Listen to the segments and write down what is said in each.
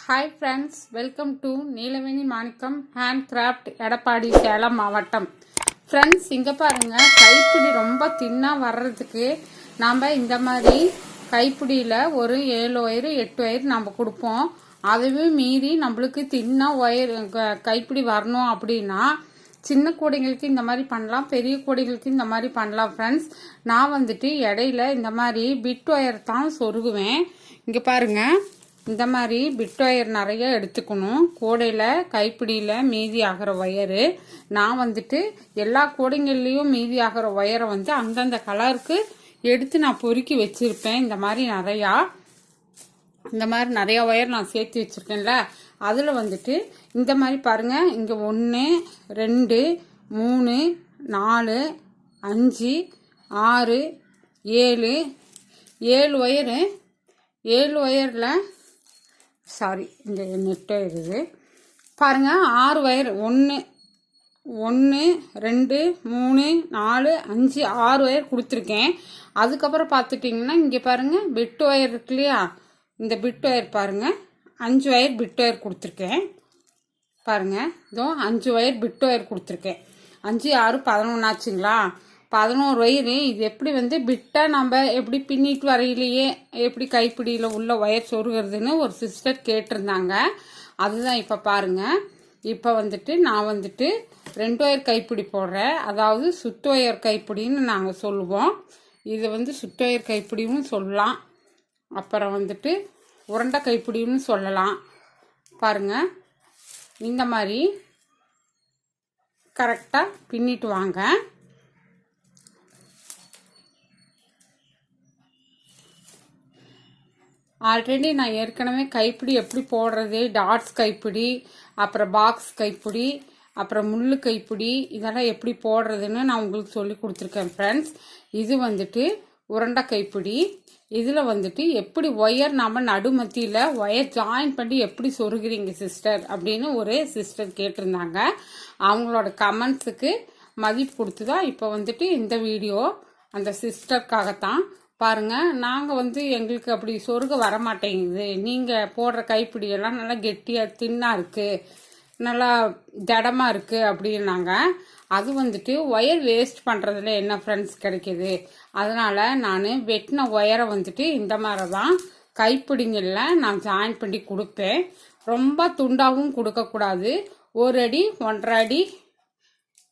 Hi friends, welcome to Neelaveni Manickam hand craft, Edappadi, Salem மாவட்டம். Friends, இங்கே பாருங்கள், கைப்பிடி ரொம்ப தின்னாக வர்றதுக்கு நாம் இந்த மாதிரி கைப்பிடியில் ஒரு 7 ஒயரு 8 ஒயர் நம்ம கொடுப்போம். அதுவே மீறி நம்மளுக்கு தின்னாக ஒயர் கைப்பிடி வரணும் அப்படின்னா சின்ன கூடைங்களுக்கு இந்த மாதிரி பண்ணலாம், பெரிய கூடைங்களுக்கு இந்த மாதிரி பண்ணலாம். ஃப்ரெண்ட்ஸ், நான் இடையில இந்த மாதிரி பிட் ஒயர் தான் சொருகுவேன். இங்கே பாருங்கள், இந்த மாதிரி பிட் ஒயர் நிறைய எடுத்துக்கணும். கூடையில் கைப்பிடியில் மீதி ஆகிற ஒயரு நான் எல்லா கூடைங்கள்லேயும் மீதி ஆகிற ஒயரை அந்தந்த கலருக்கு எடுத்து நான் பொறுக்கி வச்சுருப்பேன். இந்த மாதிரி நிறையா ஒயர் நான் சேர்த்து வச்சுருக்கேன்ல, அதில் இந்த மாதிரி பாருங்கள், இங்கே 1 2 3 4 5 6 7 ஒயரு. 7 ஒயரில் இந்த நெட்டை இருக்குது பாருங்கள், 6 ஒயர் 1 2 3 4 5 6 ஒயர் கொடுத்துருக்கேன். அதுக்கப்புறம் பார்த்துட்டிங்கன்னா இங்கே பாருங்கள், பிட் ஒயர் இருக்கு இல்லையா, இந்த பிட் ஒயர் பாருங்கள், 5 ஒயர் பிட் ஒயர் கொடுத்துருக்கேன். பாருங்கள், இதோ 5 ஒயர் பிட் ஒயர் கொடுத்துருக்கேன். 5 6 11 ஆச்சுங்களா. 11 ஒயரு. இது எப்படி பிட்டை நம்ம எப்படி பின்னிட்டு வரையிலேயே எப்படி கைப்பிடியில் உள்ள ஒயர் சொருகிறதுன்னு ஒரு சிஸ்டர் கேட்டிருந்தாங்க. அதுதான் இப்போ பாருங்கள். இப்போ நான் 2 ஒயர் கைப்பிடி போடுறேன். அதாவது சுத்து ஒயர் கைப்பிடின்னு நாங்கள் சொல்லுவோம். இது சுத்து ஒயர் கைப்பிடியும் சொல்லலாம், அப்புறம் உருண்டை கைப்பிடின்னு சொல்லலாம். பாருங்கள், இந்த மாதிரி கரெக்டாக பின்னிட்டு வாங்க. ஆல்ரெடி நான் ஏற்கனவே கைப்பிடி எப்படி போடுறது, டாட்ஸ் கைப்பிடி, அப்புறம் பாக்ஸ் கைப்பிடி, அப்புறம் முள்ளு கைப்பிடி, இதெல்லாம் எப்படி போடுறதுன்னு நான் உங்களுக்கு சொல்லி கொடுத்துருக்கேன். ஃப்ரெண்ட்ஸ், இது உருண்டை கைப்பிடி. இதில் எப்படி ஒயர் நாம் நடுமத்தியில் ஒயர் ஜாயின் பண்ணி எப்படி சொருகிறீங்க சிஸ்டர் அப்படின்னு ஒரு சிஸ்டர் கேட்டிருந்தாங்க. அவங்களோட கமெண்ட்ஸுக்கு மதிப்பு கொடுத்து தான் இப்போ இந்த வீடியோ அந்த சிஸ்டருக்காகத்தான். பாருங்கள், நாங்கள் எங்களுக்கு அப்படி சொருக வரமாட்டேங்குது, நீங்கள் போடுற கைப்பிடியெல்லாம் நல்லா கெட்டியாக தின்னாக இருக்குது, நல்லா ஜடமாக இருக்குது அப்படின்னாங்க. அது ஒயர் வேஸ்ட் பண்ணுறதுல என்ன ஃப்ரெண்ட்ஸ் கிடைக்கிது. அதனால் நான் வெட்டின ஒயரை இந்த மாதிரி தான் கைப்பிடிங்களில் நான் ஜாயின் பண்ணி கொடுப்பேன். ரொம்ப துண்டாகவும் கொடுக்கக்கூடாது. 1 அடி 1.5 அடி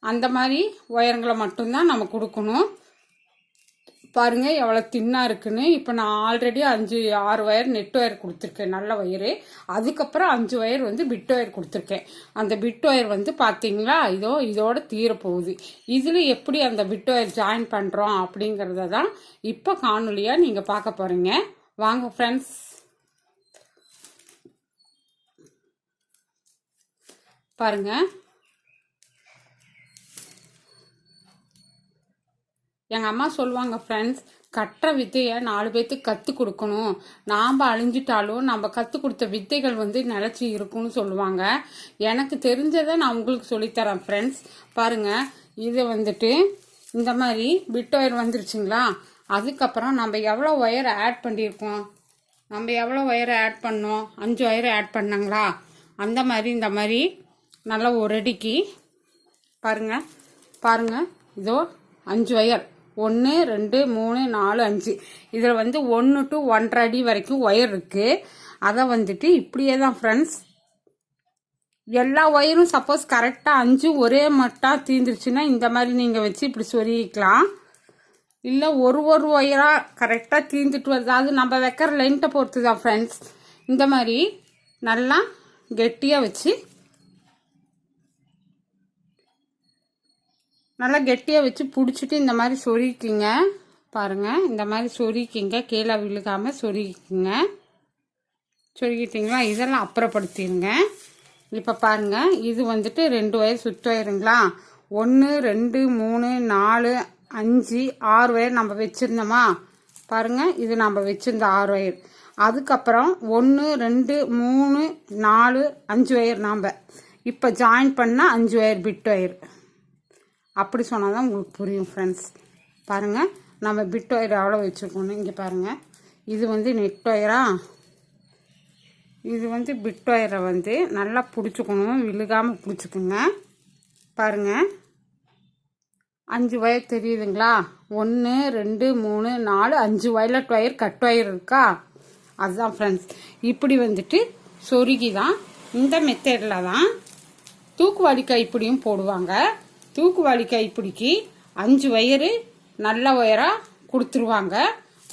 அந்த மாதிரி ஒயரங்களை மட்டும்தான் நம்ம கொடுக்கணும். பாருங்கள் எவ்வளோ தின்னாக இருக்குன்னு. இப்போ நான் ஆல்ரெடி 5 6 ஒயர் நெட் ஒயர் கொடுத்துருக்கேன், நல்ல ஒயரு. அதுக்கப்புறம் 5 ஒயர் பிட் ஒயர் கொடுத்துருக்கேன். அந்த பிட் ஒயர் பார்த்தீங்களா, இதோட தீரப்போகுது. இதில் எப்படி அந்த பிட் ஒயர் ஜாயின் பண்ணுறோம் அப்படிங்கிறத தான் இப்போ காணொலியாக நீங்கள் பார்க்க போகிறீங்க. வாங்க ஃப்ரெண்ட்ஸ். பாருங்கள், எங்கள் அம்மா சொல்லுவாங்க ஃப்ரெண்ட்ஸ், கட்டுற வித்தையை 4 பேர்த்துக்கு கற்றுக் கொடுக்கணும். நாம் அழிஞ்சிட்டாலும் நம்ம கற்றுக் கொடுத்த வித்தைகள் நிலச்சி இருக்குன்னு சொல்லுவாங்க. எனக்கு தெரிஞ்சதை நான் உங்களுக்கு சொல்லித்தரேன் ஃப்ரெண்ட்ஸ். பாருங்கள், இது இந்த மாதிரி பிட் ஒயர் வந்துருச்சுங்களா. அதுக்கப்புறம் நம்ம எவ்வளோ ஒயர் ஆட் பண்ணியிருக்கோம், நம்ம எவ்வளோ ஒயரை ஆட் பண்ணோம், 5 ஒயரை ஆட் பண்ணாங்களா. அந்த மாதிரி இந்த மாதிரி நல்லா 1 அடிக்கு பாருங்கள் இதோ 5 ஒயர் 1 2 3 4 5. இதில் 1 to 1.5 அடி வரைக்கும் ஒயர் இருக்குது. அதை இப்படியே தான் ஃப்ரெண்ட்ஸ், எல்லா ஒயரும் சப்போஸ் கரெக்டாக 5 ஒரே மட்டாக தீர்ந்துருச்சுன்னா இந்த மாதிரி நீங்கள் வச்சு இப்படி சொருகிக்கலாம். இல்லை ஒரு ஒயராக கரெக்டாக தீர்ந்துட்டு வருது, அது நம்ம வைக்கிற லென்த்தை பொறுத்து தான் ஃப்ரெண்ட்ஸ். இந்த மாதிரி நல்லா கெட்டியாக வச்சு பிடிச்சிட்டு இந்த மாதிரி சொருகிக்கிங்க. பாருங்கள், இந்த மாதிரி சொருகிக்கிங்க, கீழே விழுகாமல் சொருகிக்கிங்க. சொருகிட்டிங்களா, இதெல்லாம் அப்புறப்படுத்திடுங்க. இப்போ பாருங்கள், இது 2 ஒயர் சுத்து ஒயருங்களா. 1 2 3 4 5 6 ஒயர் நம்ம வச்சுருந்தோமா. பாருங்கள், இது நம்ம வச்சுருந்த 6 ஒயர். அதுக்கப்புறம் 1 2 3 4 5 ஒயர் நாம் இப்போ ஜாயின் பண்ணால் 5 ஒயர் பிட் ஒயர். அப்படி சொன்னால் தான் உங்களுக்கு புரியும் ஃப்ரெண்ட்ஸ். பாருங்கள், நம்ம பிட் ஒயர் எவ்வளோ வச்சுருக்கோன்னு இங்கே பாருங்கள். இது நெட் ஒயரா, இது வந்து பிட் ஒயரை வந்து நல்லா பிடிச்சிக்கணும், விழுகாமல் பிடிச்சிக்குங்க. பாருங்கள் 5 ஒயர் தெரியுதுங்களா? 1 2 3 4 5 வயலட் ஒயர் கட் ஒயர் இருக்கா? அதுதான் ஃப்ரெண்ட்ஸ். இப்படி வந்துட்டு சொருகி தான் இந்த மெத்தடில் தான் தூக்குவாளி கைப்பிடியும் போடுவாங்க. தூக்குவாளி கைப்பிடிக்கு 5 ஒயரு நல்ல ஒயராக கொடுத்துருவாங்க.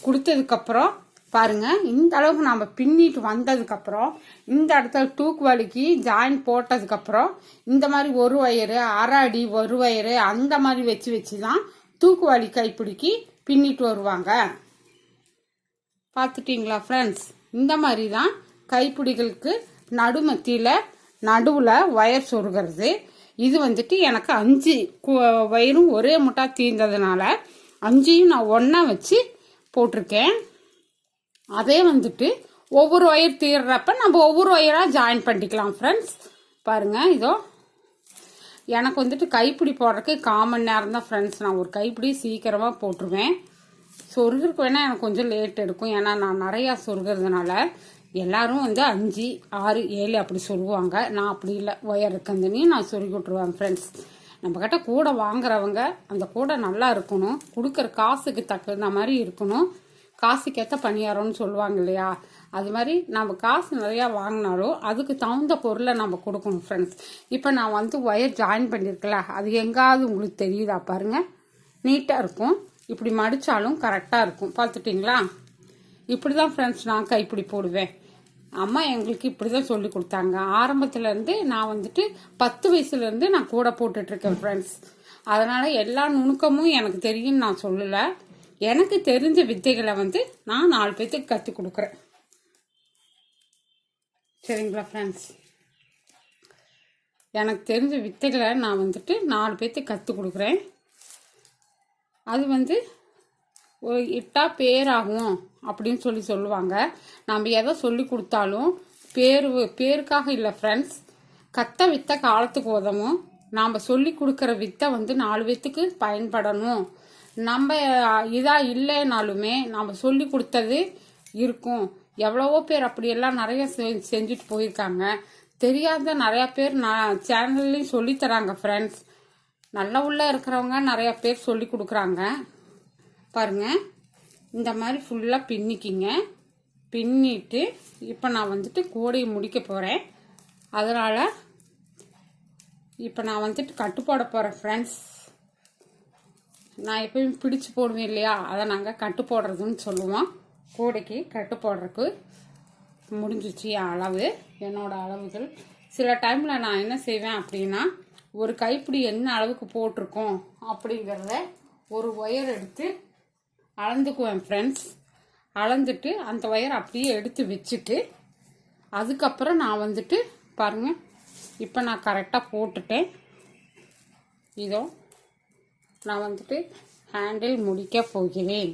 கொடுத்ததுக்கப்புறம் பாருங்கள், இந்த அளவுக்கு நம்ம பின்னிட்டு வந்ததுக்கப்புறம் இந்த இடத்துல தூக்குவாளிக்கு ஜாயின் போட்டதுக்கப்புறம் இந்த மாதிரி ஒரு ஒயரு, அரை அடி ஒரு ஒயரு அந்த மாதிரி வச்சு தான் தூக்குவாளி கைப்பிடிக்கு பின்னிட்டு வருவாங்க. பார்த்துட்டிங்களா ஃப்ரெண்ட்ஸ்? இந்த மாதிரி தான் கைப்பிடிகளுக்கு நடுவில் ஒயர் சொருகிறது. இது வந்துட்டு எனக்கு 5 ஒயரும் ஒரே முட்டா தீர்ந்ததுனால 5ஐயும் நான் ஒன்றா வச்சு போட்டிருக்கேன். அதே வந்துட்டு ஒவ்வொரு ஒயர் தீர்றப்ப நம்ம ஒவ்வொரு ஒயராக ஜாயின் பண்ணிக்கலாம் ஃப்ரெண்ட்ஸ். பாருங்கள், இதோ எனக்கு வந்துட்டு கைப்பிடி போடுறதுக்கு 1/4 மணி நேரம் தான் ஃப்ரெண்ட்ஸ். நான் ஒரு கைப்பிடி சீக்கிரமாக போட்டுருவேன். சொருகிறதுக்கு வேணால் எனக்கு கொஞ்சம் லேட் எடுக்கும், ஏன்னா நான் நிறையா சொருகிறதுனால. எல்லாரும் வந்து 5 6 7 அப்படி சொருவாங்க. நான் அப்படி இல்லை, ஒயர் இருக்கந்தனையும் நான் சொருகி விட்ருவேன் ஃப்ரெண்ட்ஸ். நம்மக்கிட்ட கூடை வாங்குறவங்க அந்த கூடை நல்லா இருக்கணும், கொடுக்குற காசுக்கு தகுந்த மாதிரி இருக்கணும். காசுக்கேற்ற பணியாரம்னு சொல்லுவாங்க இல்லையா? அது மாதிரி நம்ம காசு நிறையா வாங்கினாலும் அதுக்கு தகுந்த பொருளை நம்ம கொடுக்கணும் ஃப்ரெண்ட்ஸ். இப்போ நான் வந்து ஒயர் ஜாயின் பண்ணியிருக்கல, அது எங்காவது உங்களுக்கு தெரியுதா? பாருங்கள், நீட்டாக இருக்கும். இப்படி மடித்தாலும் கரெக்டாக இருக்கும். பார்த்துட்டிங்களா? இப்படி தான் ஃப்ரெண்ட்ஸ் நான் கைப்பிடி போடுவேன். அம்மா எங்களுக்கு இப்படி தான் சொல்லி கொடுத்தாங்க. ஆரம்பத்துலேருந்து நான் வந்துட்டு 10 வயசுலேருந்து நான் கூட போட்டுட்ருக்கேன் ஃப்ரெண்ட்ஸ். அதனால் எல்லா நுணுக்கமும் எனக்கு தெரியும்னு நான் சொல்லலை. எனக்கு தெரிஞ்ச வித்தைகளை வந்து நான் 4 பேர்த்துக்கு கற்றுக் கொடுக்குறேன். சரிங்களா ஃப்ரெண்ட்ஸ்? எனக்கு தெரிஞ்ச வித்தைகளை நான் வந்துட்டு 4 பேர்த்துக்கு கற்றுக் கொடுக்குறேன். அது வந்து ஒரு இட்டா பேராகும் அப்படின்னு சொல்லுவாங்க. நம்ம எதை சொல்லி கொடுத்தாலும் பேருக்காக இல்லை ஃப்ரெண்ட்ஸ். கற்ற வித்தை காலத்துக்கு உதவும். நாம் சொல்லி கொடுக்குற வித்தை வந்து 4 பேர்த்துக்கு பயன்படணும். நம்ம இதாக இல்லைனாலுமே நம்ம சொல்லி கொடுத்தது இருக்கும். எவ்வளவோ பேர் அப்படியெல்லாம் நிறைய செஞ்சுட்டு போயிருக்காங்க. தெரியாத நிறையா பேர் நான் சேனல்லையும் சொல்லித்தராங்க ஃப்ரெண்ட்ஸ். நல்லா உள்ள இருக்கிறவங்க நிறையா பேர் சொல்லி கொடுக்குறாங்க. பாருங்கள், இந்த மாதிரி ஃபுல்லாக பின்னிக்கிங்க. பின்னிட்டு இப்போ நான் வந்துட்டு கோடையை முடிக்க போகிறேன். அதனால் இப்போ நான் வந்துட்டு கட்டு போட போகிறேன் ஃப்ரெண்ட்ஸ். நான் எப்பயும் பிடிச்சு போடுவேன் இல்லையா, அதை நாங்கள் கட்டு போடுறதுன்னு சொல்லுவோம். கோடைக்கு கட்டு போடுறதுக்கு முடிஞ்சிச்சு அளவு, என்னோடய அளவுகள். சில டைமில் நான் என்ன செய்வேன் அப்படின்னா, ஒரு கைப்பிடி என்ன அளவுக்கு போட்டிருக்கோம் அப்படிங்கிறத ஒரு ஒயர் எடுத்து அளந்துக்குவேன் ஃப்ரெண்ட்ஸ். அளந்துட்டு அந்த ஒயர் அப்படியே எடுத்து வச்சுட்டு அதுக்கப்புறம் நான் வந்துட்டு பாருங்கள், இப்போ நான் கரெக்டாக போட்டுட்டேன். இதோ நான் வந்துட்டு ஹேண்டில் முடிக்க போகிறேன்.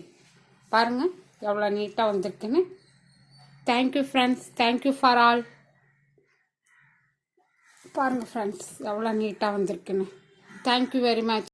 பாருங்கள் எவ்வளோ நீட்டாக வந்திருக்குன்னு. Thank you friends, thank you for all. பாருங்கள் ஃப்ரெண்ட்ஸ் எவ்வளோ நீட்டாக வந்திருக்குன்னு. Thank you very much.